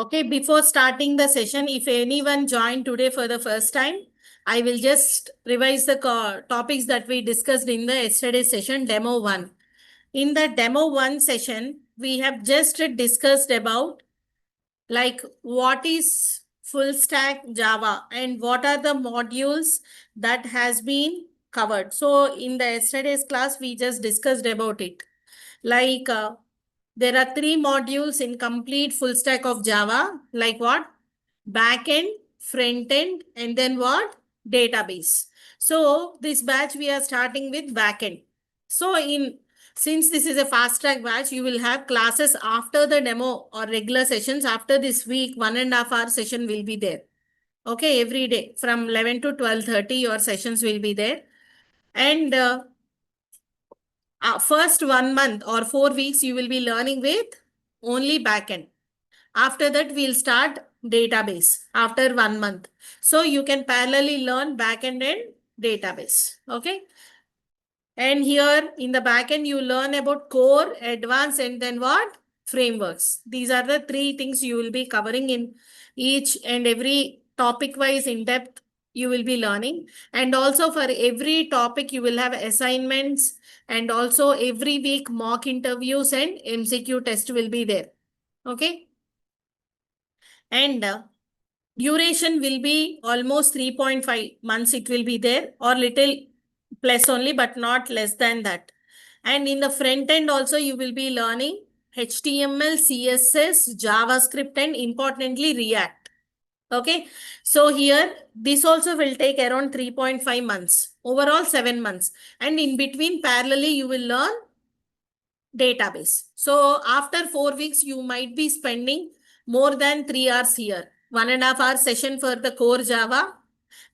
Okay, before starting the session, if anyone joined today for the first time, I will just revise the topics that we discussed in the yesterday session, demo 1. In the demo 1 session, we have just discussed about like what is full stack Java and what are the modules that has been covered. So in the yesterday's class, we just discussed about it. Like there are 3 modules in complete full stack of Java. Like what? Backend, front end, and then what? Database. So this batch we are starting with backend. So since this is a fast track batch, you will have classes after the demo or regular sessions. After this week, 1.5 hour session will be there. Okay, every day from 11 to 12:30, your sessions will be there. And first 1 month or 4 weeks, you will be learning with only backend. After that, we'll start database after 1 month. So you can parallelly learn backend and database. Okay. And here in the backend, you learn about core, advanced, and then what? Frameworks. These are the 3 things you will be covering in each and every topic wise in depth you will be learning. And also for every topic, you will have assignments and also every week mock interviews and MCQ test will be there. Okay. And duration will be almost 3.5 months it will be there or little plus only but not less than that. And in the front end also you will be learning HTML, CSS, JavaScript and importantly React. Okay. So here this also will take around 3.5 months. Overall 7 months. And in between parallelly you will learn database. So after 4 weeks you might be spending more than 3 hours here. 1.5 hour session for the core Java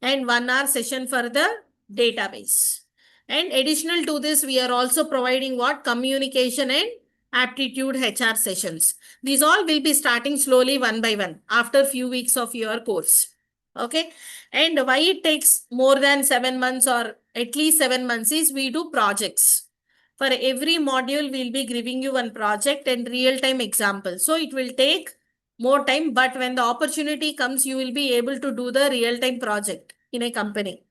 and 1 hour session for the database. And additional to this, we are also providing what? Communication and aptitude HR sessions. These all will be starting slowly 1 by 1 after few weeks of your course. Okay. And why it takes more than 7 months or at least 7 months is we do projects. For every module, we'll be giving you one project and real-time example. So it will take more time, but when the opportunity comes, you will be able to do the real-time project in a company.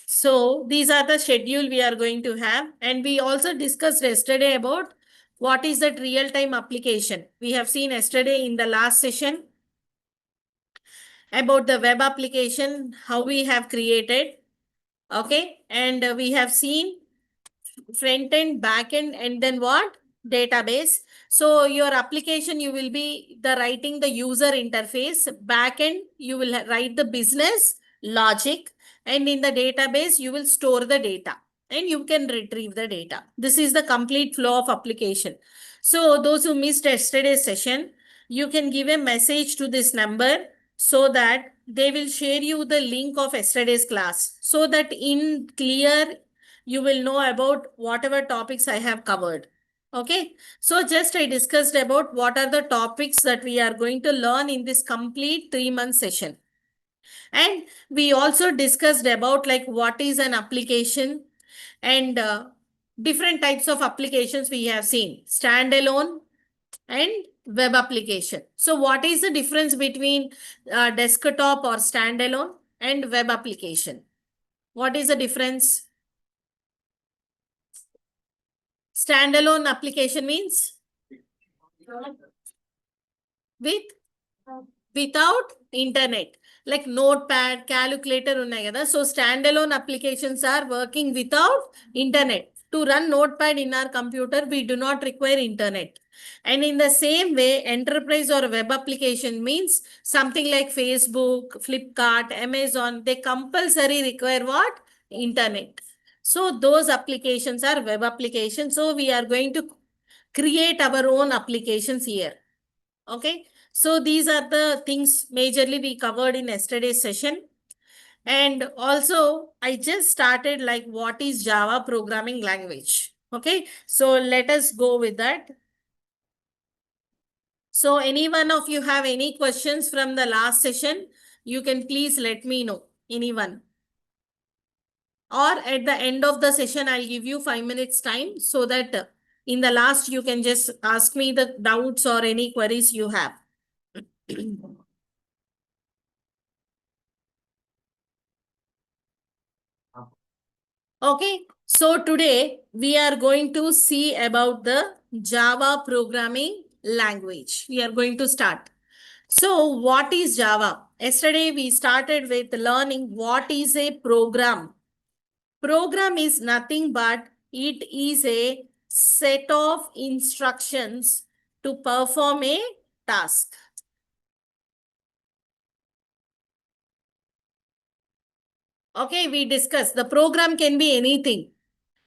So these are the schedule we are going to have. And we also discussed yesterday about what is that real-time application. We have seen yesterday in the last session about the web application, how we have created. Okay. And we have seen front end, back end, and then what? Database. So your application, you will be writing the user interface. Back end, you will write the business logic. And in the database, you will store the data and you can retrieve the data. This is the complete flow of application. So those who missed yesterday's session, you can give a message to this number so that they will share you the link of yesterday's class so that in clear you will know about whatever topics I have covered. Okay. So just I discussed about what are the topics that we are going to learn in this complete 3-month session. And we also discussed about like what is an application and different types of applications we have seen. Standalone and web application. So what is the difference between desktop or standalone and web application? What is the difference? Standalone application means without internet, like notepad, calculator unnai kada. So standalone applications are working without internet. To run notepad in our computer, we do not require internet. And in the same way, enterprise or web application means something like Facebook, Flipkart, Amazon, they compulsory require what? Internet. So those applications are web applications. So we are going to create our own applications here. Okay. So these are the things majorly we covered in yesterday's session. And also I just started like what is Java programming language. Okay. So let us go with that. So any one of you have any questions from the last session, you can please let me know. Anyone? Or at the end of the session, I'll give you 5 minutes time so that in the last, you can just ask me the doubts or any queries you have. Okay, so today we are going to see about the Java programming language. We are going to start. So, what is Java? Yesterday we started with learning what is a program. Program is nothing but it is a set of instructions to perform a task. Okay, we discussed the program can be anything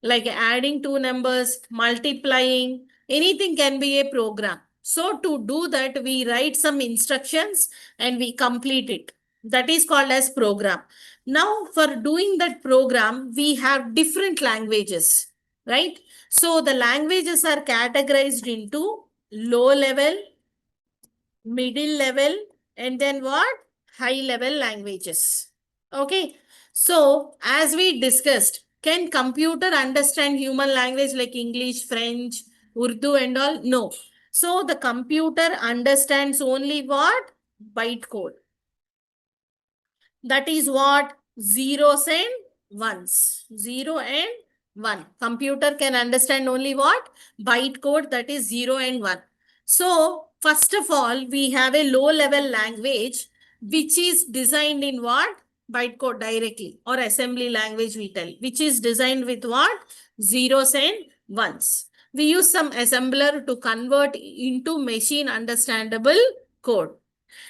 like adding two numbers, multiplying, anything can be a program. So to do that, we write some instructions and we complete it. That is called as program. Now for doing that program, we have different languages, right? So the languages are categorized into low level, middle level, and then what? High level languages. Okay. So as we discussed, can computer understand human language like English, French, Urdu and all? No. So the computer understands only what? Bytecode. That is what? Zeros and ones. 0 and 1. Computer can understand only what? Bytecode, that is 0 and 1. So, first of all, we have a low level language which is designed in what? Bytecode directly, or assembly language we tell, which is designed with what? Zeros and ones. We use some assembler to convert into machine understandable code.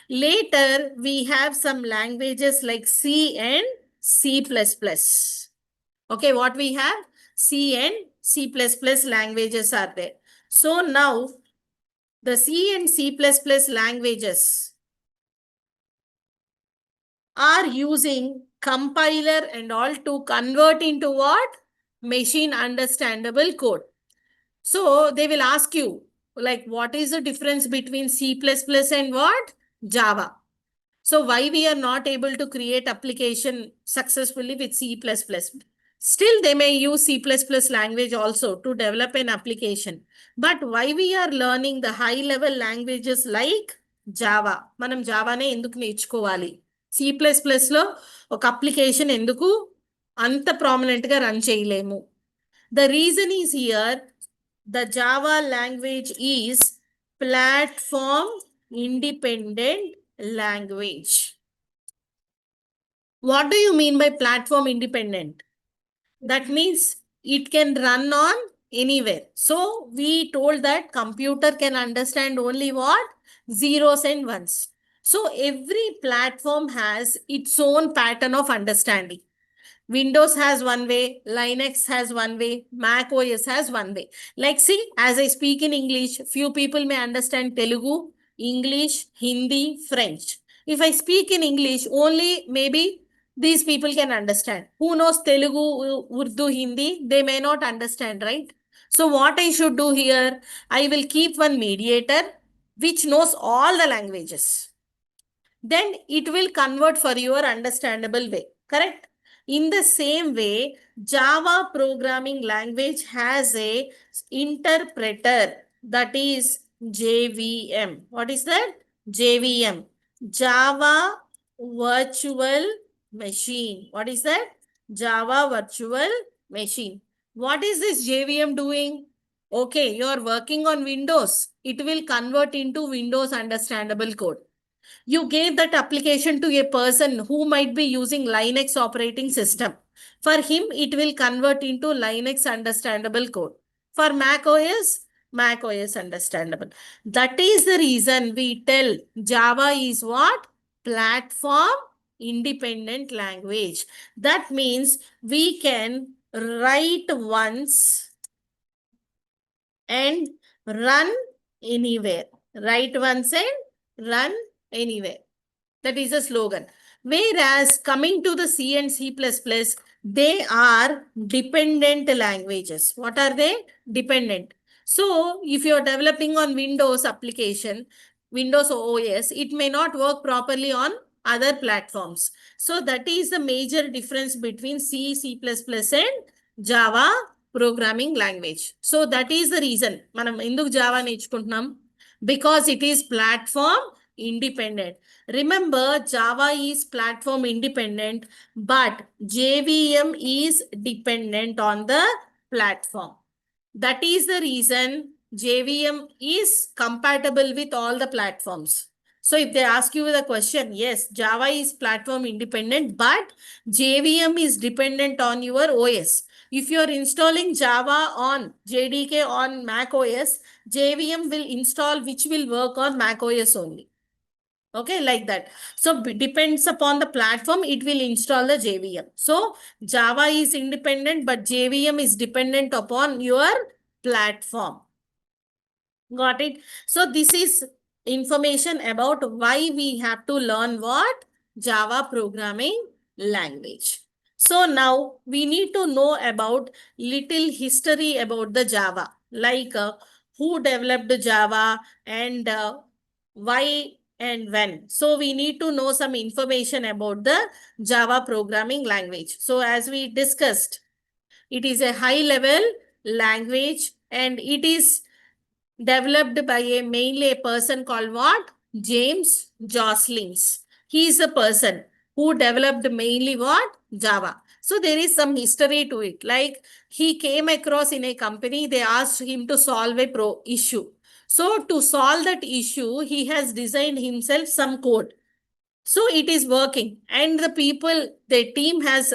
Later, we have some languages like C and C++. Okay, what we have? C and C++ languages are there. So now, the C and C++ languages are using compiler and all to convert into what? Machine understandable code. So they will ask you, like, what is the difference between C++ and what? Java. So why we are not able to create application successfully with C++? Still, they may use C++ language also to develop an application. But why we are learning the high level languages like Java? మనం జావానే ఎందుకు నేర్చుకోవాలి? C++లో ఒక application ఎందుకు అంత prominent గా run చేయలేము? The reason is here, the Java language is platform independent language. What do you mean by platform independent? That means it can run on anywhere. So we told that computer can understand only what? Zeros and ones. So every platform has its own pattern of understanding. Windows has one way, Linux has one way, Mac OS has one way. Like, see, as I speak in English, few people may understand Telugu, English, Hindi, French. If I speak in English, only maybe these people can understand. Who knows Telugu, Urdu, Hindi, they may not understand, right? So what I should do here, I will keep one mediator which knows all the languages. Then it will convert for your understandable way, correct? In the same way, Java programming language has a interpreter, that is JVM. What is that? JVM. Java Virtual Machine. What is that? Java Virtual Machine. What is this JVM doing? Okay, you are working on Windows. It will convert into Windows understandable code. You gave that application to a person who might be using Linux operating system. For him, it will convert into Linux understandable code. For Mac OS, Mac OS understandable. That is the reason we tell Java is what? Platform independent language. That means we can write once and run anywhere. Write once and run anywhere. That is a slogan. Whereas coming to the C and C++, they are dependent languages. What are they? Dependent. So if you're developing on Windows application, Windows OS, it may not work properly on other platforms. So that is the major difference between C, C++ and Java programming language. So that is the reason. మనం ఎందుకు Java నేర్చుకుంటున్నాం? Because it is platform independent. Remember, Java is platform independent, but JVM is dependent on the platform. That is the reason JVM is compatible with all the platforms. So if they ask you the question, yes, Java is platform independent, but JVM is dependent on your OS. If you are installing Java on JDK on Mac OS, JVM will install which will work on Mac OS only. Okay, like that. So depends upon the platform, it will install the JVM. So Java is independent, but JVM is dependent upon your platform. Got it? So this is information about why we have to learn what? Java programming language. So now we need to know about little history about the Java, like who developed Java and why and when. So we need to know some information about the Java programming language. So as we discussed, it is a high level language and it is developed by mainly a person called what? James Joslins. He is a person who developed mainly what? Java. So there is some history to it. Like he came across in a company, they asked him to solve a issue. So to solve that issue, he has designed himself some code. So it is working, and the people, the team has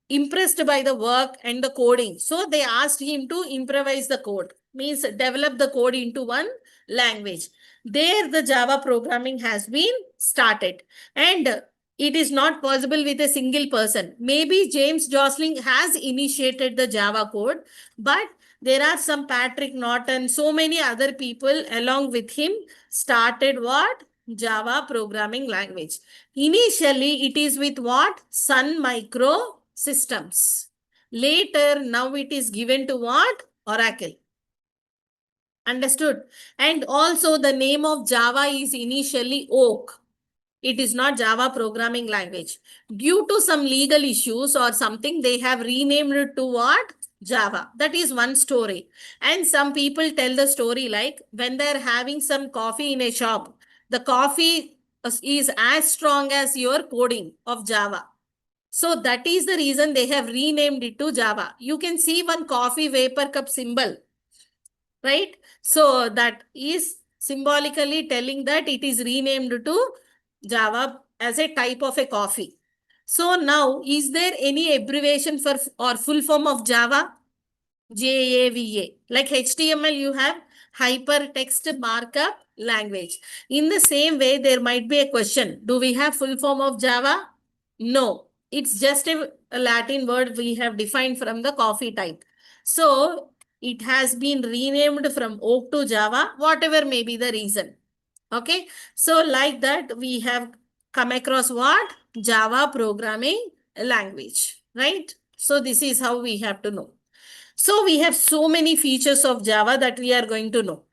impressed by the work and the coding. So they asked him to improvise the code, means develop the code into one language. There the Java programming has been started, and it is not possible with a single person. Maybe James Josling has initiated the Java code, but there are some Patrick Norton, so many other people along with him started what? Java programming language. Initially, it is with what? Sun Micro Systems. Later, now it is given to what? Oracle. Understood? And also the name of Java is initially Oak. It is not Java programming language. Due to some legal issues or something, they have renamed it to what? Java. That is one story. And some people tell the story like when they're having some coffee in a shop, the coffee is as strong as your coding of Java. So that is the reason they have renamed it to Java. You can see one coffee vapor cup symbol, right? So that is symbolically telling that it is renamed to Java as a type of a coffee. So now, is there any abbreviation for or full form of Java? JAVA. Like HTML, you have hypertext markup language. In the same way, there might be a question. Do we have full form of Java? No. It's just a Latin word we have defined from the coffee type. So, it has been renamed from Oak to Java, whatever may be the reason. Okay. So, like that, we have come across what? Java programming language, right? So, this is how we have to know. So we have so many features of Java that we are going to know.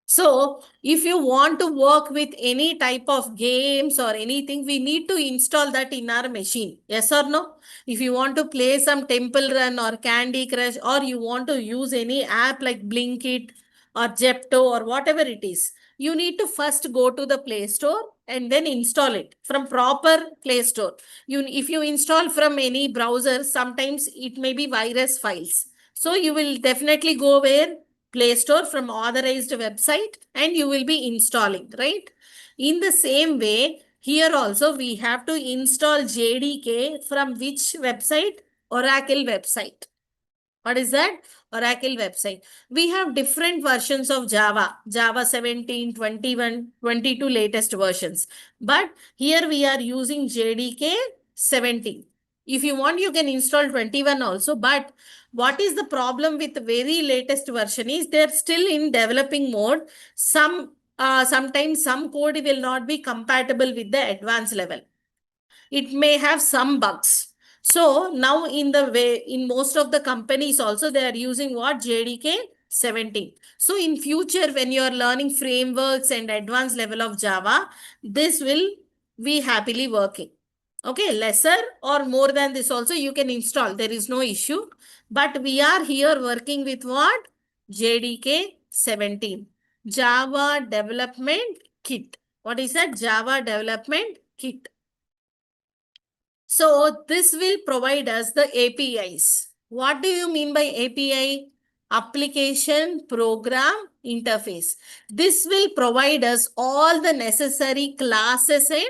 So if you want to work with any type of games or anything, we need to install that in our machine. Yes or no? If you want to play some Temple Run or Candy Crush, or you want to use any app like Blinkit or Zepto or whatever it is, you need to first go to the Play Store and then install it from proper Play Store. If you install from any browser, sometimes it may be virus files. So you will definitely go where? Play Store from authorized website and you will be installing, right? In the same way, here also we have to install JDK from which website? Oracle website. What is that? Oracle website. We have different versions of Java. Java 17, 21, 22 latest versions. But here we are using JDK 17. If you want, you can install 21 also. But what is the problem with the very latest version is they're still in developing mode. Sometimes some code will not be compatible with the advanced level. It may have some bugs. So now in most of the companies also they are using what? JDK 17. So in future when you are learning frameworks and advanced level of Java, this will be happily working. Okay, lesser or more than this also you can install. There is no issue. But we are here working with what? JDK 17. Java Development Kit. What is that? Java Development Kit. So this will provide us the APIs. What do you mean by API? Application Program Interface. This will provide us all the necessary classes and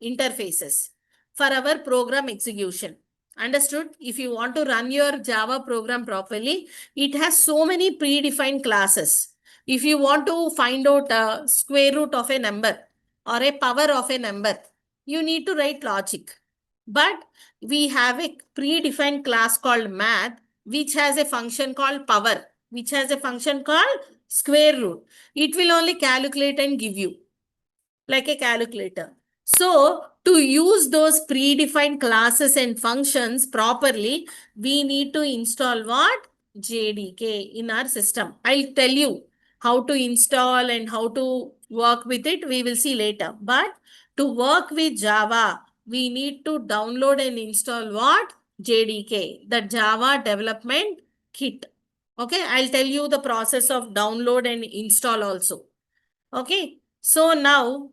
interfaces for our program execution. Understood? If you want to run your Java program properly, it has so many predefined classes. If you want to find out a square root of a number or a power of a number, you need to write logic. But we have a predefined class called math, which has a function called power, which has a function called square root. It will only calculate and give you like a calculator. So to use those predefined classes and functions properly, we need to install what? JDK in our system. I'll tell you how to install and how to work with it. We will see later. But to work with Java, we need to download and install what? JDK, the Java Development Kit. Okay, I'll tell you the process of download and install also. Okay, so now,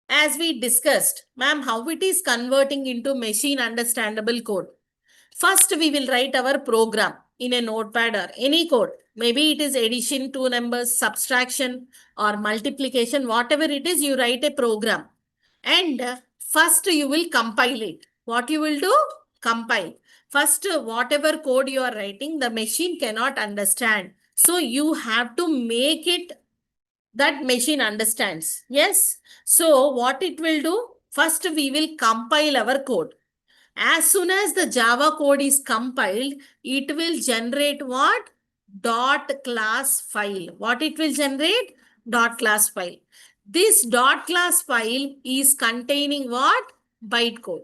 as we discussed, ma'am, how it is converting into machine understandable code. First, we will write our program in a notepad or any code. Maybe it is addition, two numbers, subtraction, or multiplication, whatever it is, you write a program. And first, you will compile it. What you will do? Compile. First, whatever code you are writing, the machine cannot understand. So, you have to make it that machine understands. Yes. So what it will do? First, we will compile our code. As soon as the Java code is compiled, it will generate what? Dot class file. What it will generate? Dot class file. This dot class file is containing what? Bytecode.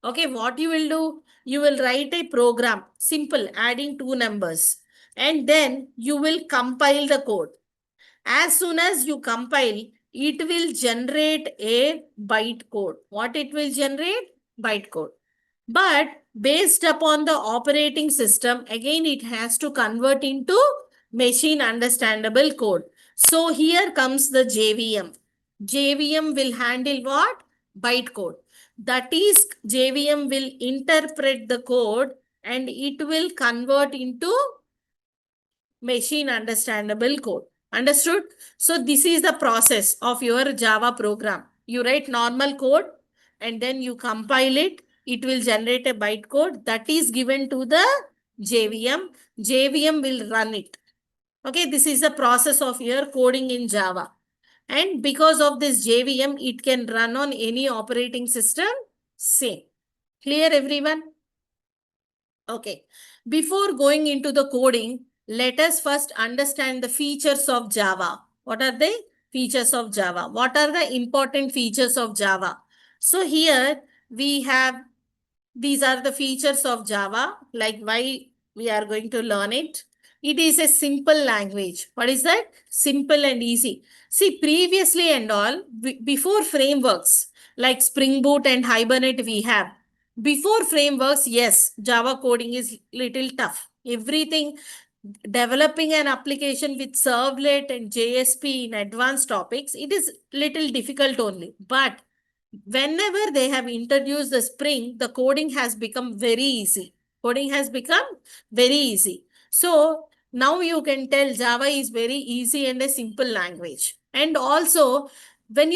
Okay, what you will do? You will write a program, simple, adding two numbers. And then you will compile the code. As soon as you compile, it will generate a bytecode. What it will generate? Bytecode. But based upon the operating system, again, it has to convert into machine understandable code. So here comes the JVM. JVM will handle what? Bytecode. That is, JVM will interpret the code and it will convert into machine understandable code. Understood? So this is the process of your Java program. You write normal code and then you compile it. It will generate a bytecode that is given to the JVM. JVM will run it. Okay, this is the process of your coding in Java. And because of this JVM, it can run on any operating system. Same. Clear, everyone? Okay. Before going into the coding, let us first understand the features of Java. What are the features of Java? What are the important features of Java? So here we have, these are the features of Java, like why we are going to learn it. It is a simple language. What is that? Simple and easy. See, previously and all, before frameworks like Spring Boot and Hibernate we have. Before frameworks, yes, Java coding is little tough. Everything, developing an application with servlet and JSP in advanced topics, it is little difficult only. But whenever they have introduced the Spring, the coding has become very easy. Coding has become very easy. So now you can tell Java is very easy and a simple language. And also, when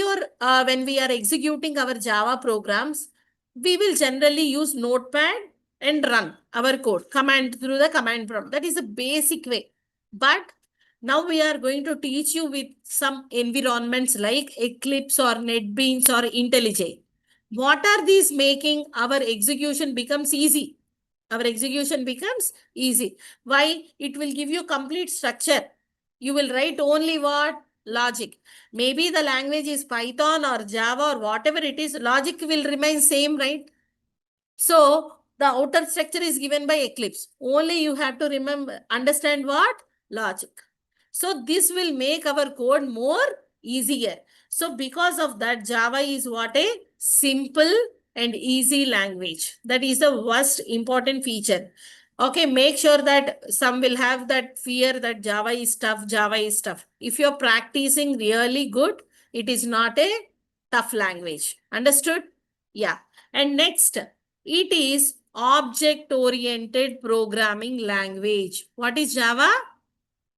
we are executing our Java programs, we will generally use Notepad and run our code command through the command prompt. That is a basic way. But now we are going to teach you with some environments like Eclipse or NetBeans or IntelliJ. What are these making our execution becomes easy? Our execution becomes easy. Why? It will give you complete structure. You will write only what? Logic. Maybe the language is Python or Java or whatever it is, logic will remain same, right? So the outer structure is given by Eclipse. Only you have to remember, understand what? Logic. So this will make our code more easier. So because of that, Java is what? A simple and easy language. That is the first important feature. Okay, make sure that some will have that fear that Java is tough, Java is tough. If you're practicing really good, it is not a tough language. Understood? Yeah. And next, it is object-oriented programming language. What is Java?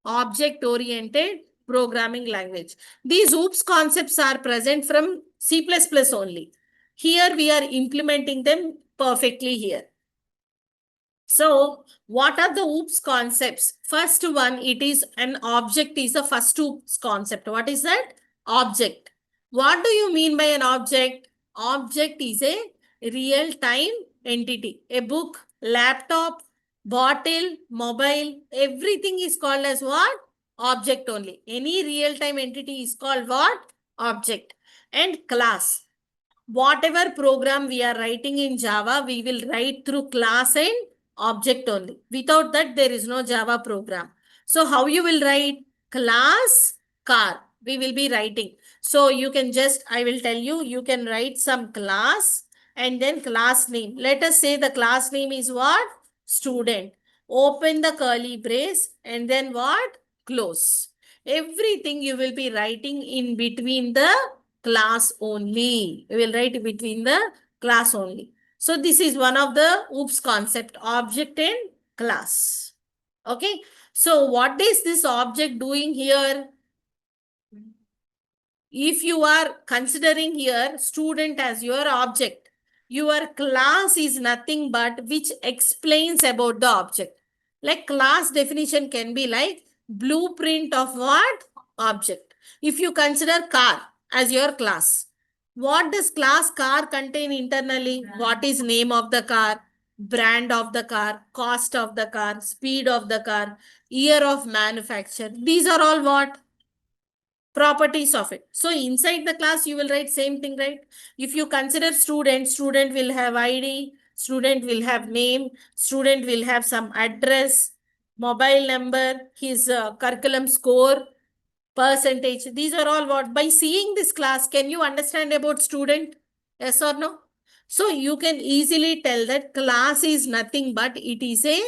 Object-oriented programming language. These OOPS concepts are present from C++ only. Here we are implementing them perfectly here. So, what are the OOPS concepts? First one, it is an object is the first OOPS concept. What is that? Object. What do you mean by an object? Object is a real-time entity. A book, laptop, bottle, mobile, everything is called as what? Object only. Any real-time entity is called what? Object. And class. Whatever program we are writing in Java, we will write through class and object only. Without that, there is no Java program. So how you will write? Class car. We will be writing. So you can just, I will tell you, you can write some class and then class name. Let us say the class name is what? Student. Open the curly brace and then what? Close. Everything you will be writing in between the class only. We will write between the class only. So this is one of the OOPS concept, object and class. Okay. So what is this object doing here? If you are considering here student as your object, your class is nothing but which explains about the object. Like class definition can be like blueprint of what? Object. If you consider car as your class, what does class car contain internally? What is name of the car, brand of the car, cost of the car, speed of the car, year of manufacture? These are all what? Properties of it. So inside the class, you will write same thing, right? If you consider student, student will have ID, student will have name, student will have some address, mobile number, his curriculum score, percentage. These are all what? By seeing this class, can you understand about student? Yes or no? So you can easily tell that class is nothing but it is a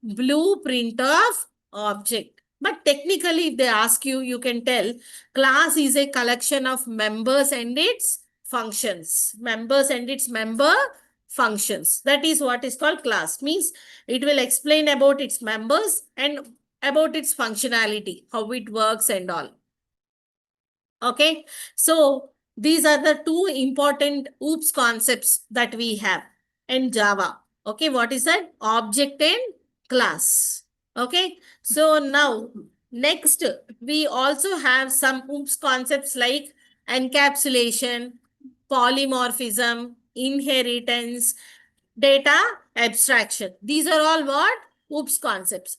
blueprint of object. But technically, if they ask you, you can tell class is a collection of members and its functions. Members and its member functions. That is what is called class. Means it will explain about its members and about its functionality, how it works and all. Okay. So these are the two important OOPS concepts that we have in Java. Okay. What is that? Object and class. Okay. So now next, we also have some OOPS concepts like encapsulation, polymorphism, inheritance, data abstraction. These are all what? OOPS concepts.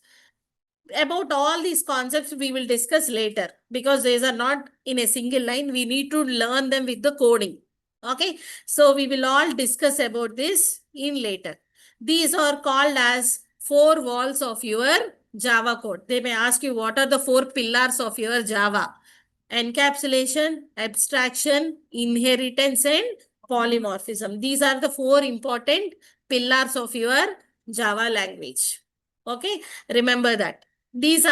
About all these concepts, we will discuss later because these are not in a single line. We need to learn them with the coding. Okay. So we will all discuss about this in later. These are called as four walls of your Java code. They may ask you what are the four pillars of your Java? Encapsulation, abstraction, inheritance, and polymorphism. These are the four important pillars of your Java language. Okay. Remember that. This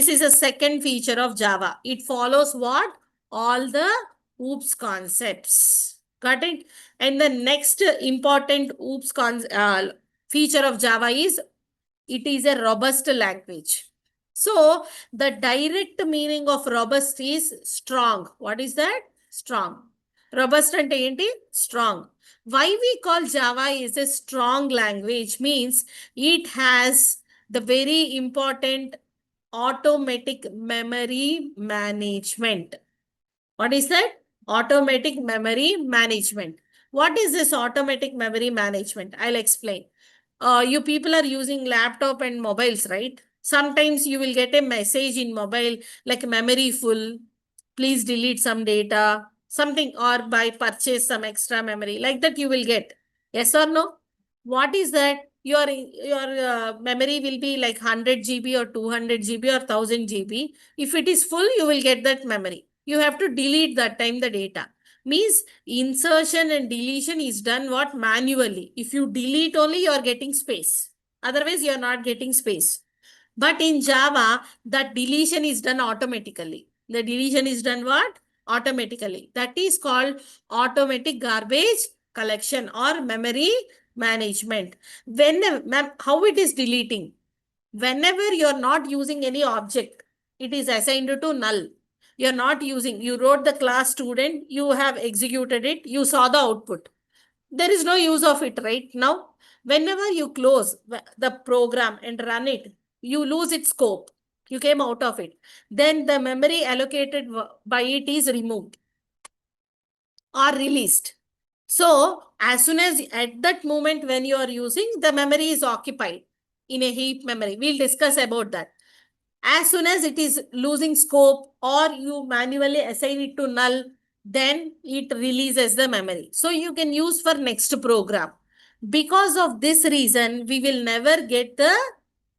is a second feature of Java. It follows what? All the OOPS concepts. Got it? And the next important OOPS feature of Java is it is a robust language. So the direct meaning of robust is strong. What is that? Strong. Robust and enti? Strong. Why we call Java is a strong language means it has the very important automatic memory management. What is that? Automatic memory management. What is this automatic memory management? I'll explain. You people are using laptop and mobiles, right? Sometimes you will get a message in mobile like memory full, please delete some data, something, or buy purchase some extra memory. Like that you will get. Yes or no? What is that? Your memory will be like 100 GB or 200 GB or 1000 GB. If it is full, you will get that memory. You have to delete that time the data. Means insertion and deletion is done what? Manually. If you delete only, you are getting space. Otherwise, you are not getting space. But in Java, that deletion is done automatically. The deletion is done what? Automatically. That is called automatic garbage collection or memory management. How it is deleting? Whenever you are not using any object, it is assigned to null. You are not using, you wrote the class student, you have executed it, you saw the output. There is no use of it right now. Whenever you close the program and run it, you lose its scope. You came out of it. Then the memory allocated by it is removed or released. So as soon as at that moment when you are using, the memory is occupied in a heap memory. We'll discuss about that. As soon as it is losing scope or you manually assign it to null, then it releases the memory. So you can use for next program. Because of this reason, we will never get the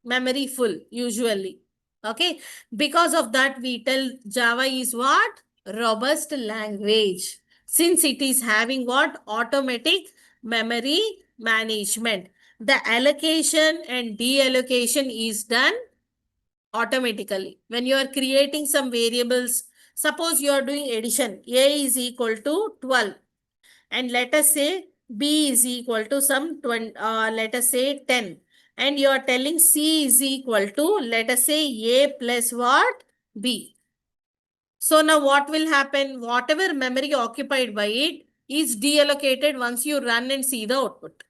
memory full usually. Okay. Because of that, we tell Java is what? Robust language. Since it is having what? Automatic memory management. The allocation and deallocation is done automatically. When you are creating some variables, suppose you are doing addition, A is equal to 12 and let us say B is equal to some 20, let us say 10, and you are telling C is equal to, let us say A plus what? B. So now what will happen? Whatever memory occupied by it is deallocated once you run and see the output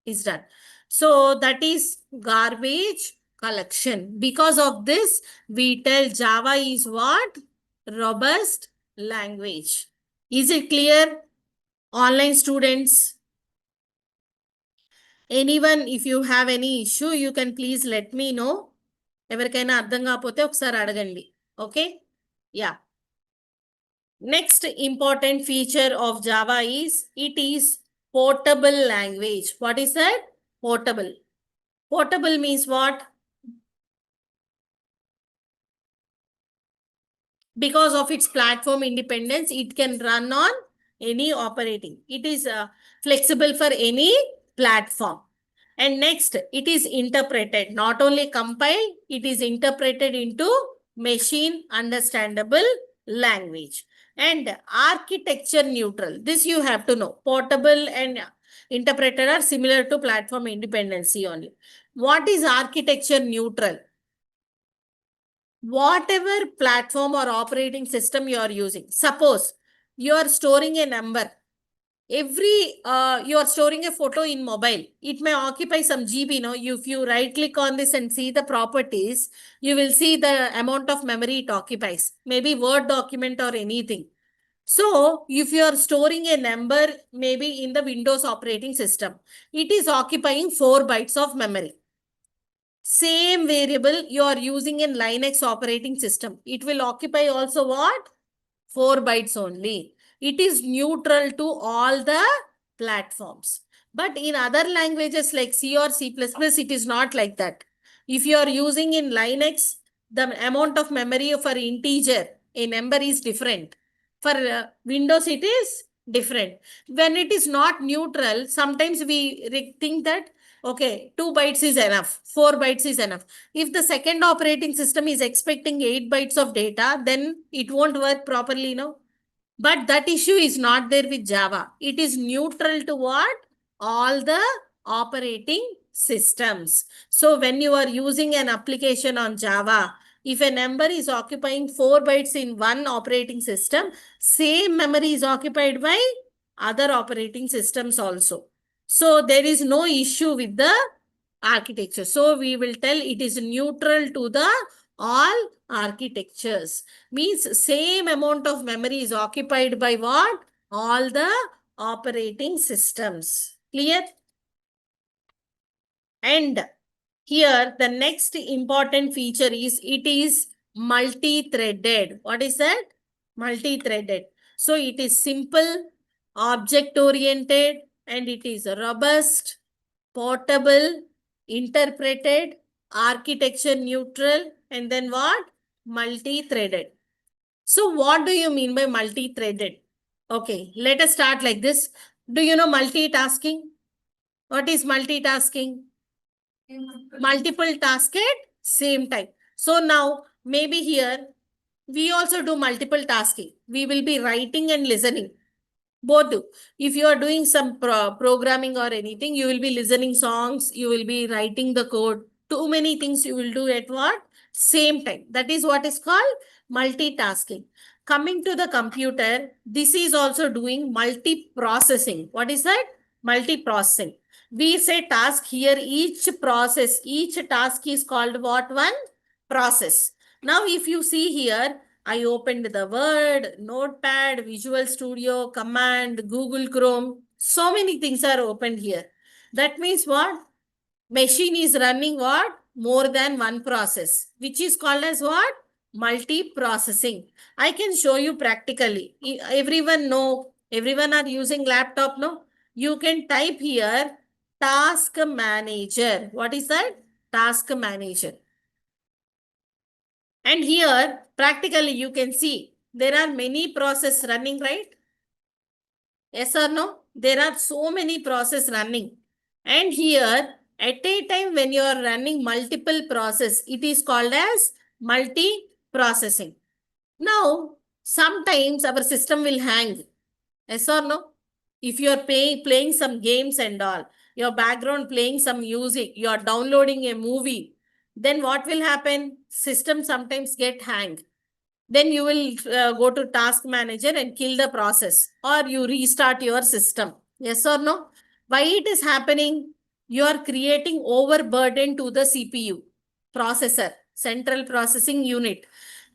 is done. So that is garbage collection. Because of this, we tell Java is what? Robust language. Is it clear? Online students, anyone, if you have any issue, you can please let me know. ఎవరికైనా అర్థం కాకపోతే ఒకసారి అడగండి. Okay? Yeah. Next important feature of Java is it is portable language. What is that? Portable. Portable means what? Because of its platform independence, it can run on any operating. It is flexible for any platform. And next, it is interpreted, not only compiled, it is interpreted into machine understandable language. And architecture neutral. This you have to know. Portable and interpreted are similar to platform independency only. What is architecture neutral? Whatever platform or operating system you are using. Suppose you are storing a number. You are storing a photo in mobile. It may occupy some GB. No? If you right click on this and see the properties, you will see the amount of memory it occupies. Maybe Word document or anything. So if you are storing a number, maybe in the Windows operating system, it is occupying 4 bytes of memory. Same variable you are using in Linux operating system. It will occupy also what? 4 bytes only. It is neutral to all the platforms. But in other languages like C or C++, it is not like that. If you are using in Linux, the amount of memory for integer, a number is different. For Windows, it is different. When it is not neutral, sometimes we think that okay, 2 bytes is enough, 4 bytes is enough. If the second operating system is expecting 8 bytes of data, then it won't work properly, no? But that issue is not there with Java. It is neutral to what? All the operating systems. So when you are using an application on Java, if a number is occupying 4 bytes in one operating system, same memory is occupied by other operating systems also. So there is no issue with the architecture. So we will tell it is neutral to the all architectures. Means same amount of memory is occupied by what? All the operating systems. Clear? And here the next important feature is it is multi-threaded. What is that? Multi-threaded. So it is simple, object-oriented, and it is robust, portable, interpreted, architecture neutral, and then what? Multi-threaded. So what do you mean by multi-threaded? Okay, let us start like this. Do you know multitasking? What is multitasking? multiple tasks at same time. So now maybe here we also do multiple tasking. We will be writing and listening. Both do. If you are doing some programming or anything, you will be listening songs, you will be writing the code. Too many things you will do at what? Same time. That is what is called multitasking. Coming to the computer, this is also doing multi-processing. What is that? Multi-processing. We say task here, each process, each task is called what? One process. Now, if you see here, I opened the Word, Notepad, Visual Studio, Command, Google Chrome. So many things are opened here. That means what? Machine is running what? More than one process, which is called as what? Multi-processing. I can show you practically. Everyone are using laptop, no? You can type here, Task Manager. What is that? Task Manager. And here, practically, you can see there are many processes running, right? Yes or no? There are so many processes running. And here, at a time when you are running multiple processes, it is called as multi-processing. Now, sometimes our system will hang. Yes or no? If you are playing some games and all, your background playing some music, you are downloading a movie, then what will happen? System sometimes get hang. Then you will go to task manager and kill the process, or you restart your system. Yes or no? Why it is happening? You are creating overburden to the CPU, processor, central processing unit.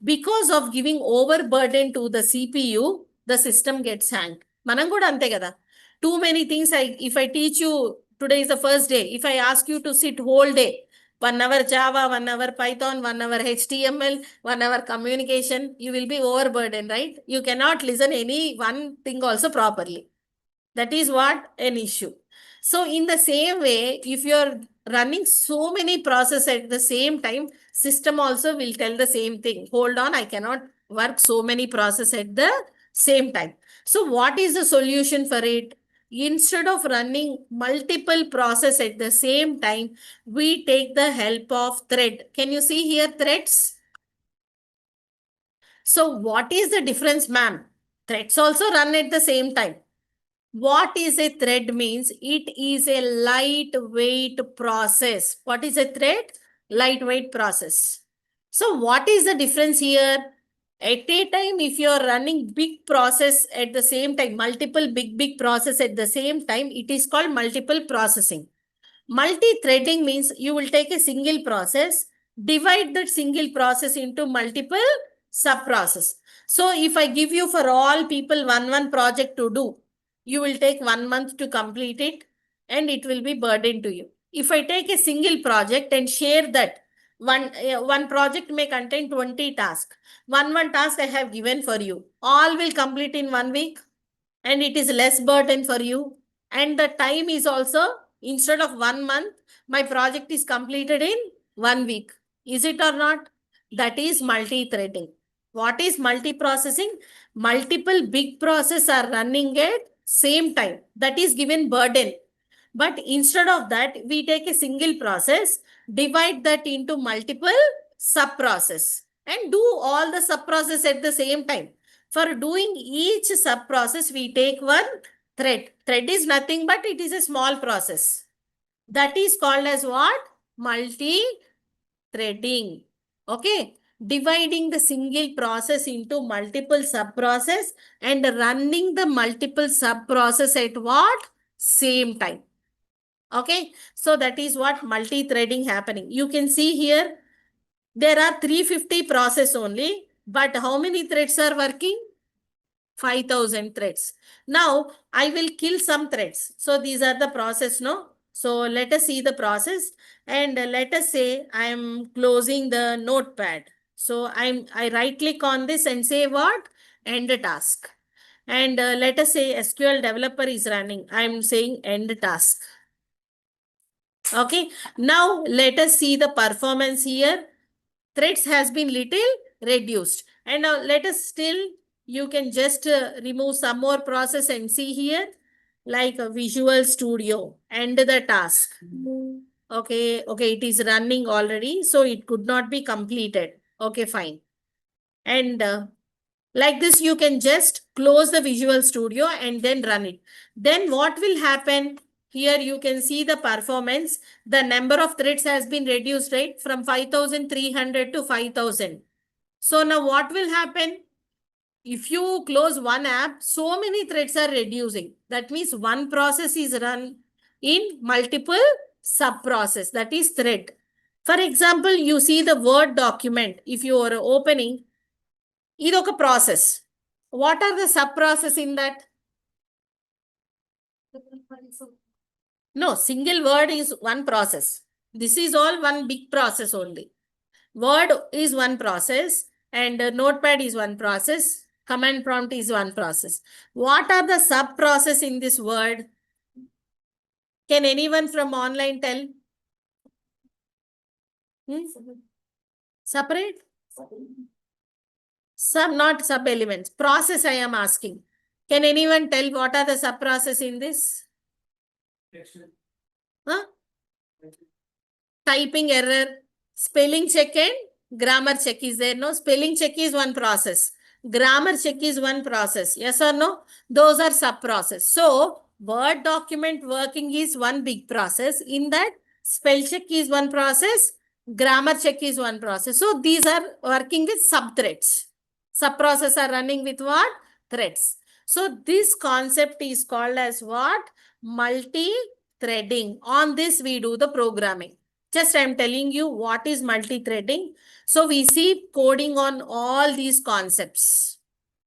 Because of giving overburden to the CPU, the system gets hanged. Manam kuda ante kada. Too many things. If I teach you, today is the first day. If I ask you to sit whole day, 1 hour Java, 1 hour Python, 1 hour HTML, 1 hour communication, you will be overburdened, right? You cannot listen any one thing also properly. That is what an issue. So in the same way, if you're running so many processes at the same time, system also will tell the same thing. Hold on, I cannot work so many processes at the same time. So what is the solution for it? Instead of running multiple processes at the same time, we take the help of thread. Can you see here threads? So what is the difference, ma'am? Threads also run at the same time. What is a thread means? It is a lightweight process. What is a thread? Lightweight process. So what is the difference here? At a time, if you are running big process at the same time, multiple big process at the same time, it is called multiple processing. Multi-threading means you will take a single process, divide that single process into multiple sub-process. So if I give you for all people one project to do, you will take 1 month to complete it and it will be burden to you. If I take a single project and share that, one project may contain 20 tasks. One task I have given for you. All will complete in 1 week and it is less burden for you. And the time is also, instead of 1 month, my project is completed in 1 week. Is it or not? That is multi-threading. What is multi-processing? Multiple big processes are running at same time. That is given burden. But instead of that, we take a single process, divide that into multiple sub-process and do all the sub-process at the same time. For doing each sub-process, we take one thread. Thread is nothing but it is a small process. That is called as what? Multi-threading. Okay. Dividing the single process into multiple sub-process and running the multiple sub-process at what? Same time. Okay. So that is what multi-threading happening. You can see here, there are 350 process only, but how many threads are working? 5,000 threads. Now, I will kill some threads. So these are the process, no? So let us see the process and let us say I am closing the notepad. So I right click on this and say what? End task. And let us say SQL developer is running. I am saying end task. Okay. Now let us see the performance here. Threads has been little reduced. And now let us still, you can just remove some more process and see here, like a Visual Studio, end the task. Okay, okay, it is running already, so it could not be completed. Okay, fine. And like this, you can just close the Visual Studio and then run it. Then what will happen? Here you can see the performance. The number of threads has been reduced, right? From 5,300 to 5,000. So now what will happen? If you close one app, so many threads are reducing. That means one process is run in multiple sub-process, that is thread. For example, you see the Word document. If you are opening, idoka process. What are the sub-process in that? No, single word is one process. This is all one big process only. Word is one process and Notepad is one process. Command prompt is one process. What are the sub-process in this word? Can anyone from online tell? Hmm? Separate? Not sub-elements. Process I am asking. Can anyone tell what are the sub-process in this? Huh? Typing error, spelling check and grammar check is there. No, spelling check is one process. Grammar check is one process. Yes or no? Those are sub-process. So, Word document working is one big process. In that, spell check is one process. Grammar check is one process. So, these are working with sub-threads. Sub-process are running with what? Threads. So, this concept is called as what? Multi-threading. On this, we do the programming. Just I am telling you what is multi-threading. So we see coding on all these concepts.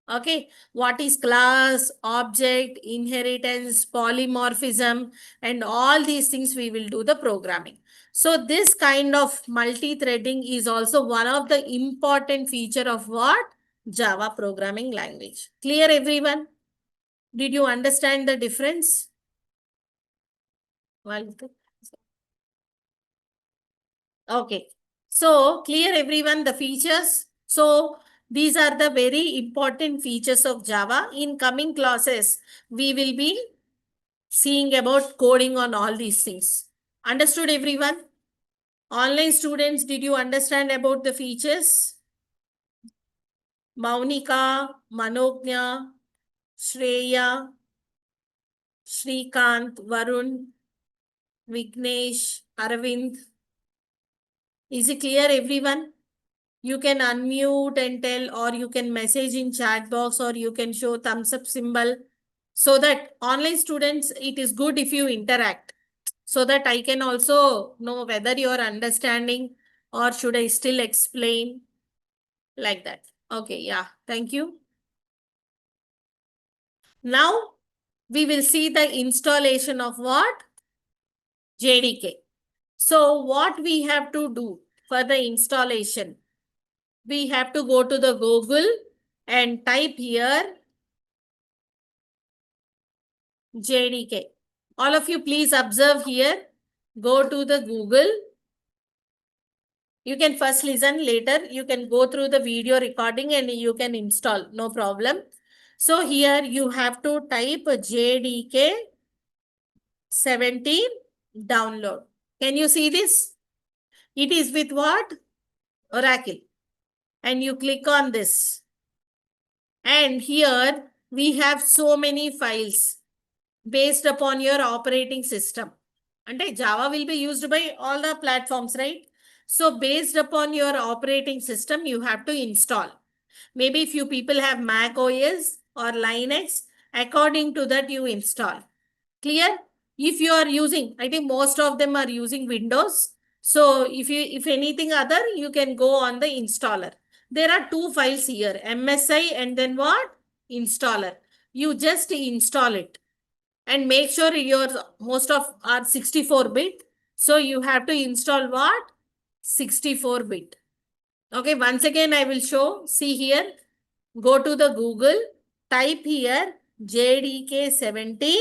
Okay. What is class, object, inheritance, polymorphism, and all these things we will do the programming. So this kind of multi-threading is also one of the important feature of what? Java programming language. Clear everyone? Did you understand the difference? Well, okay. So clear everyone the features. So these are the very important features of Java. In coming classes, we will be seeing about coding on all these things. Understood everyone? Online students, did you understand about the features? Maunika, Manognya, Shreya, Shrikant, Varun, Vignesh, Aravind. Is it clear everyone? You can unmute and tell, or you can message in chat box, or you can show thumbs up symbol, so that online students, it is good if you interact, so that I can also know whether you are understanding or should I still explain like that. Okay, yeah, thank you. Now we will see the installation of what? JDK. So what we have to do for the installation? We have to go to the Google and type here JDK. All of you please observe here. Go to the Google. You can first listen, later you can go through the video recording and you can install, no problem. So here you have to type JDK 17 download. Can you see this? It is with what? Oracle. And you click on this. And here we have so many files based upon your operating system. And Java will be used by all the platforms, right? So based upon your operating system, you have to install. Maybe few people have Mac OS or Linux. According to that, you install. Clear? If you are using, I think most of them are using Windows. So if anything other, you can go on the installer. There are two files here, MSI and then what? Installer. You just install it. And make sure your most of are 64-bit. So you have to install what? 64-bit. Okay, once again I will show. See here. Go to the Google. Type here JDK 17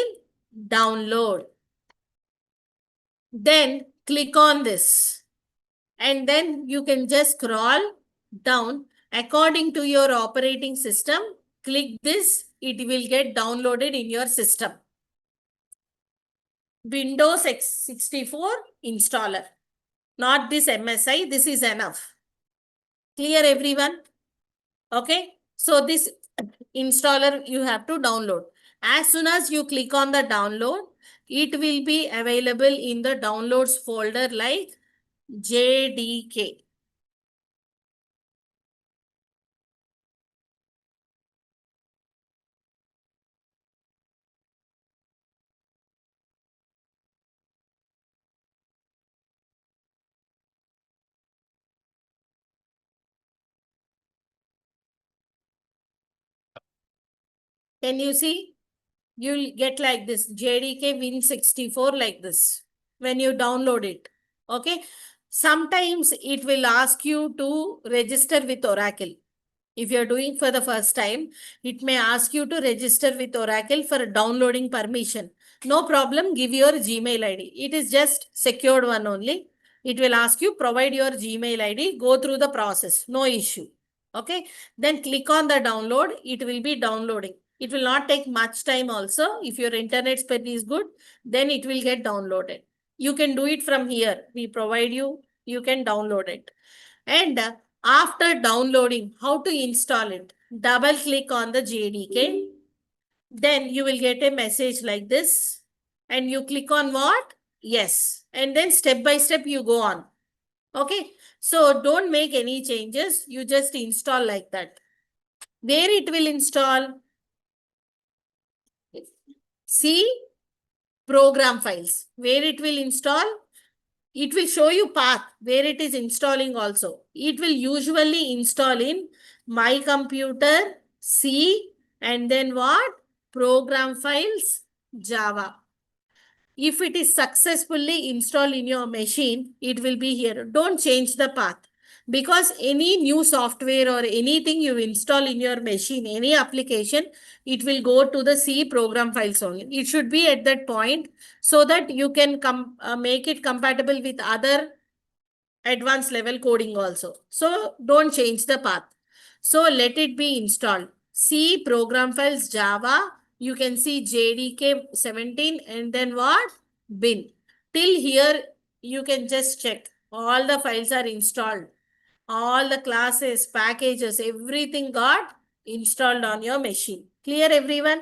download. Then click on this. And then you can just scroll down according to your operating system. Click this. It will get downloaded in your system. Windows x64 installer. Not this MSI, this is enough. Clear everyone? Okay. So this installer you have to download. As soon as you click on the download, it will be available in the downloads folder like JDK. Can you see? You'll get like this JDK Win64 like this when you download it. Okay. Sometimes it will ask you to register with Oracle. If you're doing for the first time, it may ask you to register with Oracle for downloading permission. No problem, give your Gmail ID. It is just secured one only. It will ask you provide your Gmail ID, go through the process, no issue. Okay, then click on the download, it will be downloading. It will not take much time also. If your internet speed is good, then it will get downloaded. You can do it from here. We provide you, you can download it. And after downloading, how to install it? Double click on the JDK. Then you will get a message like this. And you click on what? Yes. And then step by step you go on. Okay. So don't make any changes. You just install like that. Where it will install? See program files. Where it will install? It will show you path where it is installing also. It will usually install in My Computer, C, and then what? Program files, Java. If it is successfully installed in your machine, it will be here. Don't change the path. Because any new software or anything you install in your machine, any application, it will go to the C program files only. It should be at that point so that you can make it compatible with other advanced level coding also. So don't change the path. So let it be installed. C program files Java. You can see JDK 17 and then what? Bin. Till here, you can just check. All the files are installed. All the classes, packages, everything got installed on your machine. Clear everyone?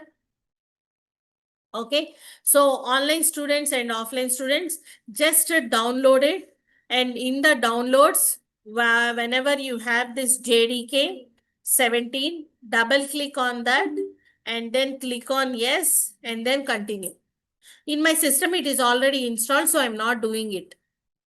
Okay. So online students and offline students, just download it. And in the downloads, whenever you have this JDK 17, double click on that and then click on yes and then continue. In my system, it is already installed, so I'm not doing it.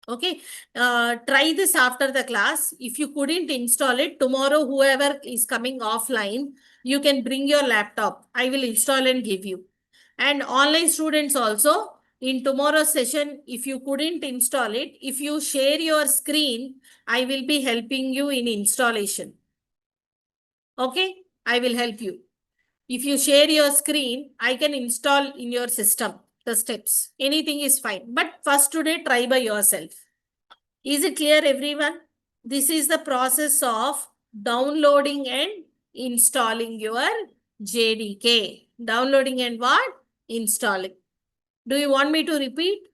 Okay. Try this after the class. If you couldn't install it, tomorrow, whoever is coming offline, you can bring your laptop. I will install and give you. And online students also, in tomorrow's session, if you couldn't install it, if you share your screen, I will be helping you in installation. Okay, I will help you. If you share your screen, I can install in your system the steps. Anything is fine. But first today, try by yourself. Is it clear, everyone? This is the process of downloading and installing your JDK. Downloading and what? Installing. Do you want me to repeat?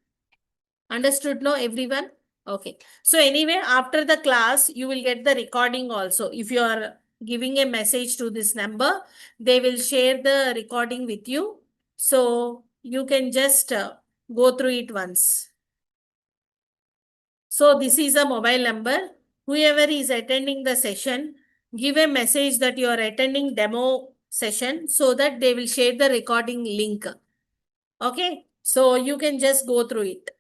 Understood, no, everyone? Okay. So anyway, after the class, you will get the recording also. If you are giving a message to this number, they will share the recording with you. So you can just go through it once. So this is a mobile number. Whoever is attending the session, give a message that you are attending demo session so that they will share the recording link. Okay. So you can just go through it.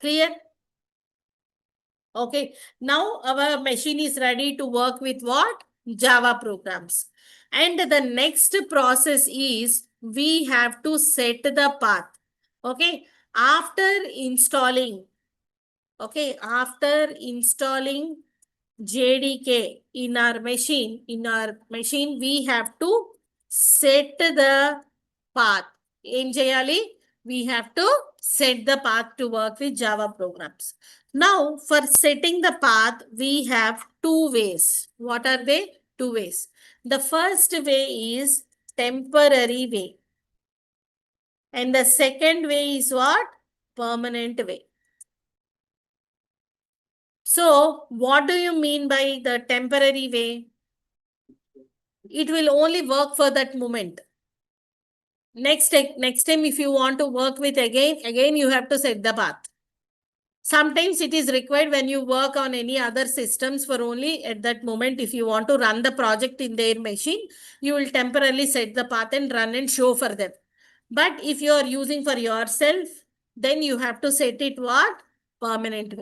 Clear? Okay. Now our machine is ready to work with what? Java programs. And the next process is we have to set the path. Okay. After installing JDK in our machine, we have to set the path. Em cheyali? We have to set the path to work with Java programs. Now, for setting the path, we have two ways. What are they? Two ways. The first way is temporary way. And the second way is what? Permanent way. So what do you mean by the temporary way? It will only work for that moment. Next time, if you want to work with again you have to set the path. Sometimes it is required when you work on any other systems for only at that moment. If you want to run the project in their machine, you will temporarily set the path and run and show for them. But if you are using for yourself, then you have to set it what? Permanent.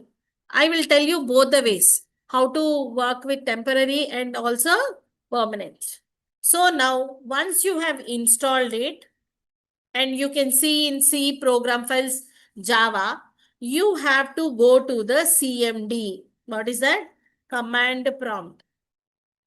I will tell you both the ways, how to work with temporary and also permanent. So now, once you have installed it, and you can see in C program files Java, you have to go to the CMD. What is that? Command prompt.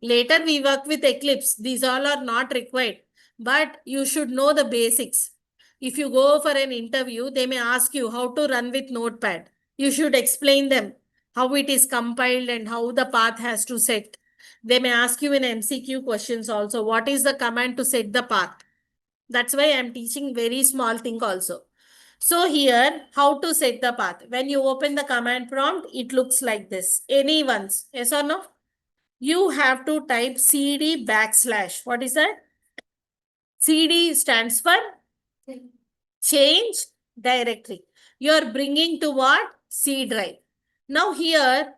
Later we work with Eclipse. These all are not required, but you should know the basics. If you go for an interview, they may ask you how to run with Notepad. You should explain them how it is compiled and how the path has to set. They may ask you in MCQ questions also, what is the command to set the path? That's why I'm teaching very small thing also. So here, how to set the path. When you open the command prompt, it looks like this. Any ones, yes or no? You have to type cd backslash. What is that? CD stands for change directory. You're bringing to what? C drive. Now here,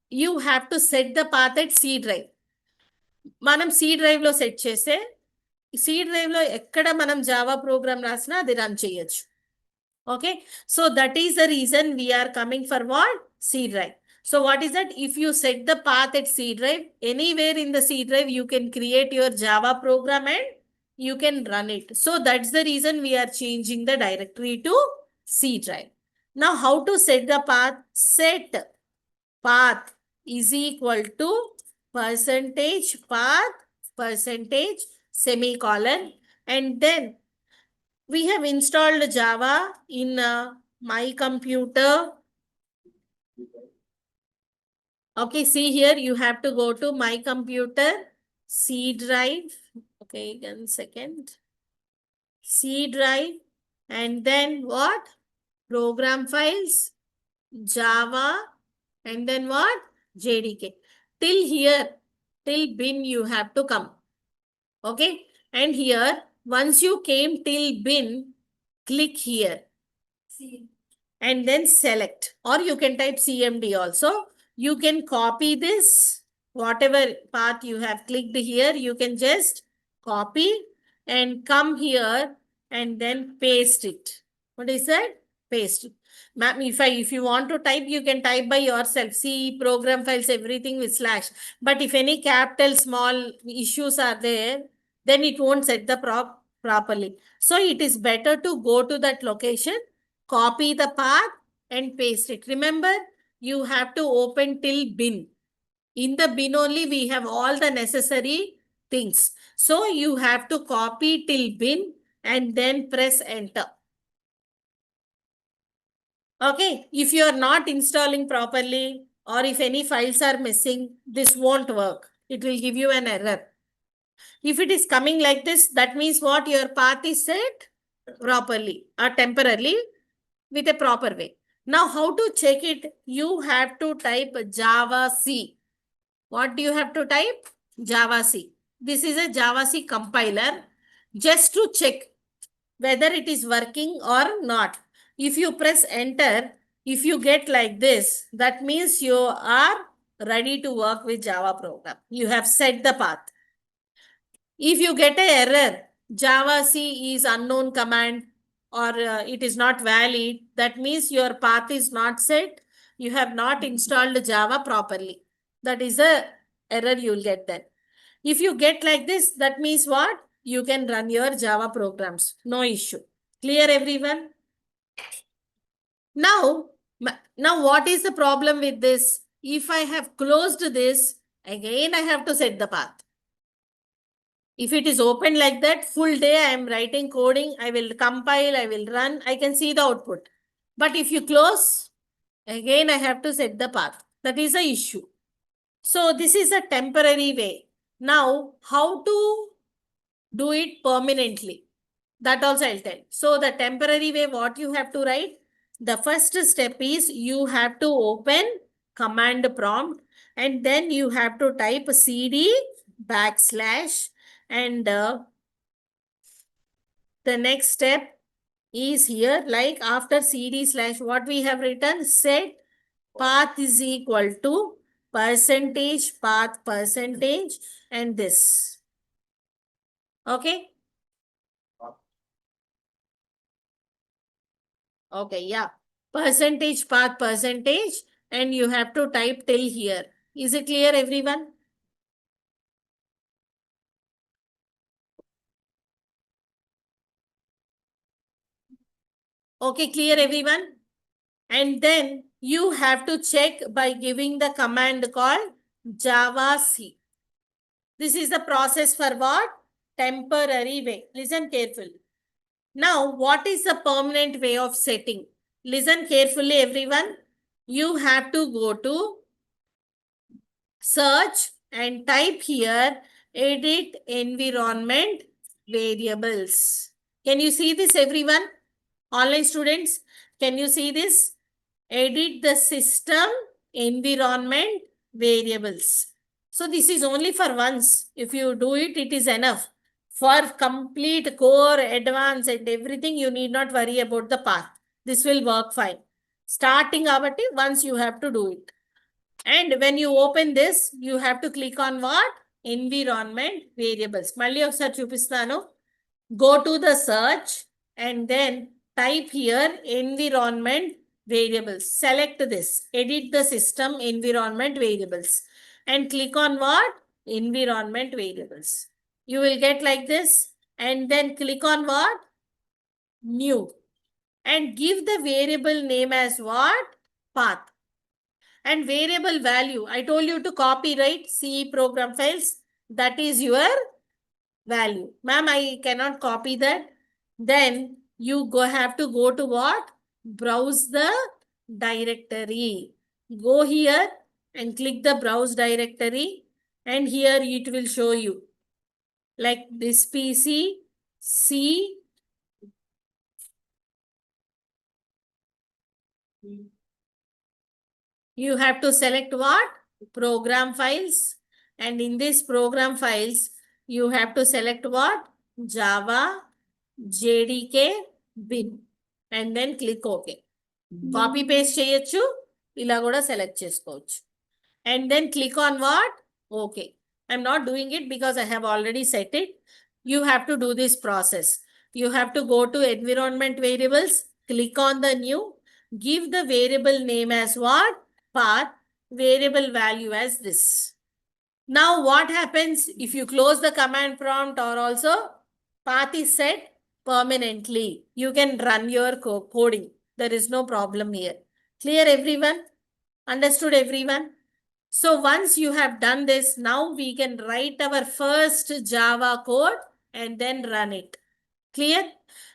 you have to set the path at C drive. మనం C drive లో set చేస్తే C drive లో ఎక్కడ మనం Java programme రాసినా అది run చేయొచ్చు. Okay, so that is the reason we are coming for what? C drive. So what is that? If you set the path at C drive, anywhere in the C drive, you can create your Java program and you can run it. So that's the reason we are changing the directory to C drive. Now, how to set the path? Set path is equal to percentage path, percentage, semicolon, and then we have installed Java in my computer. Okay, see here, you have to go to my computer, C drive. Okay, 1 second. C drive, and then what? Program files, Java, and then what? JDK. Till here, till bin you have to come. Okay, and here, once you came till bin, click here. And then select, or you can type CMD also. You can copy this, whatever path you have clicked here, you can just copy and come here and then paste it. What is that? Paste it. Ma'am, if you want to type, you can type by yourself. See program files, everything with slash. But if any capital, small issues are there, then it won't set the properly. So it is better to go to that location, copy the path and paste it. Remember, you have to open till bin. In the bin only, we have all the necessary things. So you have to copy till bin and then press enter. Okay, if you are not installing properly or if any files are missing, this won't work. It will give you an error. If it is coming like this, that means what? Your path is set properly or temporarily with a proper way. Now, how to check it? You have to type Java C. What do you have to type? Java C. This is a Java C compiler just to check whether it is working or not. If you press enter, if you get like this, that means you are ready to work with Java program. You have set the path. If you get an error, Java C is unknown command or it is not valid, that means your path is not set. You have not installed Java properly. That is a error you will get then. If you get like this, that means what? You can run your Java programs. No issue. Clear, everyone? Now what is the problem with this? If I have closed this, again I have to set the path. If it is open like that, full day I am writing coding, I will compile, I will run, I can see the output. But if you close, again I have to set the path. That is the issue. So this is a temporary way. Now, how to do it permanently? That also I'll tell. So the temporary way, what you have to write, the first step is you have to open command prompt and then you have to type cd backslash and the next step is here, like after cd slash what we have written, set path is equal to percentage path percentage and this. Okay. Okay, yeah. Percentage path percentage and you have to type till here. Is it clear, everyone? Okay, clear, everyone? And then you have to check by giving the command called Java C. This is the process for what? Temporary way. Listen carefully. Now, what is the permanent way of setting? Listen carefully, everyone. You have to go to search and type here edit environment variables. Can you see this, everyone? Online students, can you see this? Edit the system environment variables. So this is only for once. If you do it, it is enough. For complete core, advanced and everything, you need not worry about the path. This will work fine. Starting avati, once you have to do it. And when you open this, you have to click on what? Environment variables. Malli ఒకసారి చూపిస్తాను. Go to the search and then type here environment variables. Select this. Edit the system environment variables. And click on what? Environment variables. You will get like this. And then click on what? New. And give the variable name as what? Path. And variable value, I told you to copyright C program files. That is your value. Ma'am, I cannot copy that. Then you have to go to what? Browse the directory. Go here and click the browse directory. And here it will show you. Like this PC, C. You have to select what? Program files. And in this program files, you have to select what? Java, JDK, bin. And then click OK. Copy paste cheyochu. Ila kuda select chesukochu. And then click on what? OK. I'm not doing it because I have already set it. You have to do this process. You have to go to environment variables, click on the new, give the variable name as what? Path, variable value as this. Now what happens if you close the command prompt or also path is set permanently? You can run your coding. There is no problem here. Clear, everyone? Understood, everyone? So once you have done this, now we can write our first Java code and then run it. Clear?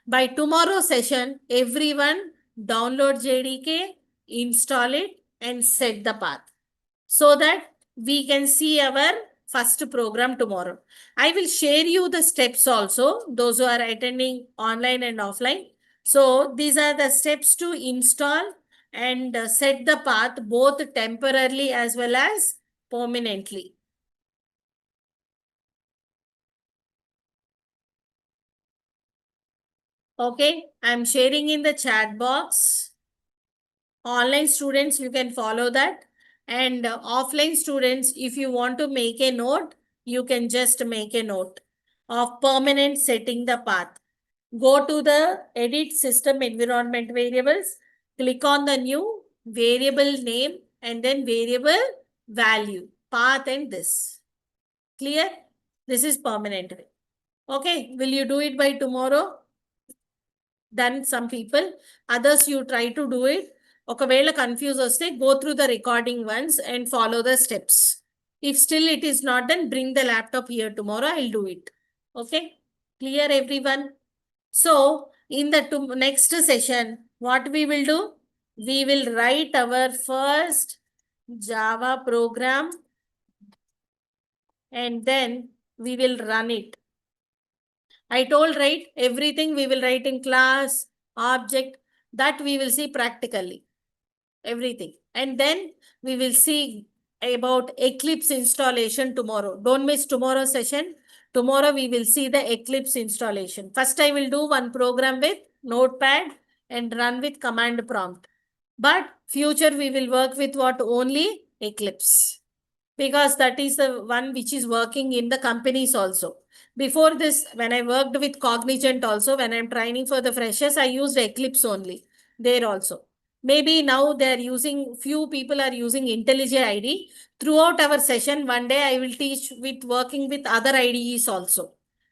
By tomorrow session, everyone download JDK, install it and set the path so that we can see our first program tomorrow. I will share you the steps also, those who are attending online and offline. So these are the steps to install and set the path both temporarily as well as permanently. Okay, I'm sharing in the chat box. Online students, you can follow that. And offline students, if you want to make a note, you can just make a note of permanent setting the path. Go to the edit system environment variables, click on the new variable name and then variable value, path and this. Clear? This is permanent. Okay, will you do it by tomorrow? Then some people, others you try to do it. ఒకవేళ confuse వస్తే go through the recording once and follow the steps. If still it is not done, bring the laptop here tomorrow. I'll do it. Okay? Clear, everyone? So, in the next session, what we will do? We will write our first Java program and then we will run it. I told, right? Everything we will write in class, object, that we will see practically. Everything. And then we will see about Eclipse installation tomorrow. Don't miss tomorrow's session. Tomorrow we will see the Eclipse installation. First, I will do one program with Notepad and run with command prompt. But future we will work with what? Only Eclipse. Because that is the one which is working in the companies also. Before this, when I worked with Cognizant also, when I'm training for the freshers, I used Eclipse only there also. Maybe now they're using, few people are using IntelliJ IDE. Throughout our session, one day I will teach with working with other IDEs also.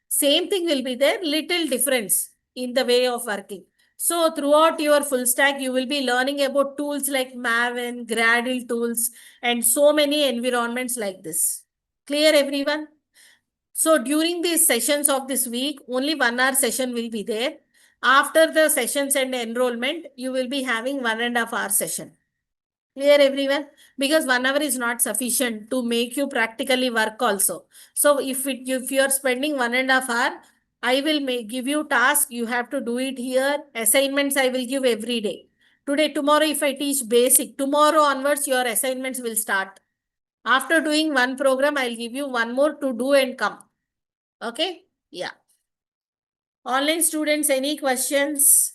Same thing will be there, little difference in the way of working. So throughout your full stack, you will be learning about tools like Maven, Gradle tools, and so many environments like this. Clear, everyone? So during these sessions of this week, only 1 hour session will be there. After the sessions and enrollment, you will be having 1.5 hour session. Clear, everyone? Because 1 hour is not sufficient to make you practically work also. So if you are spending 1.5 hour, I will give you task. You have to do it here. Assignments I will give every day. Today, tomorrow, if I teach basic, tomorrow onwards, your assignments will start. After doing one program, I'll give you one more to do and come. Okay? Yeah. Online students, any questions?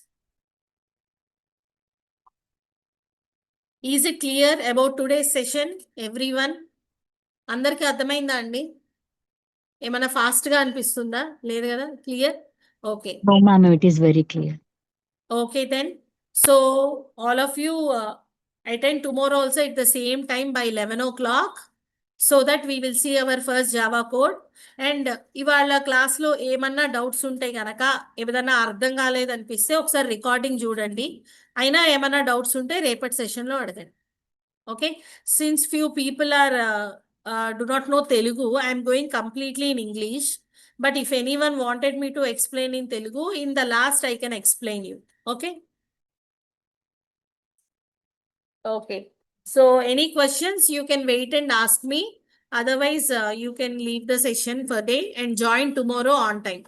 Is it clear about today's session, everyone? అందరికీ అర్థమైందా అండి? ఏమైనా fast గా అనిపిస్తుందా? లేదు కదా? Clear? Okay. No, ma'am, it is very clear. Okay then. So all of you attend tomorrow also at the same time by 11 o'clock so that we will see our first Java code. And ఇవాళ క్లాస్లో ఏమన్నా doubts ఉంటే కనుక ఏదైనా అర్థం కాలేదనిపిస్తే ఒకసారి recording చూడండి. అయినా ఏమన్నా డౌట్స్ ఉంటే రేపటి సెషన్లో అడగండి. Okay, since few people are do not know Telugu, I am going completely in English. But if anyone wanted me to explain in Telugu, in the last I can explain you. Okay. Okay. So any questions you can wait and ask me. Otherwise, you can leave the session for day and join tomorrow on time.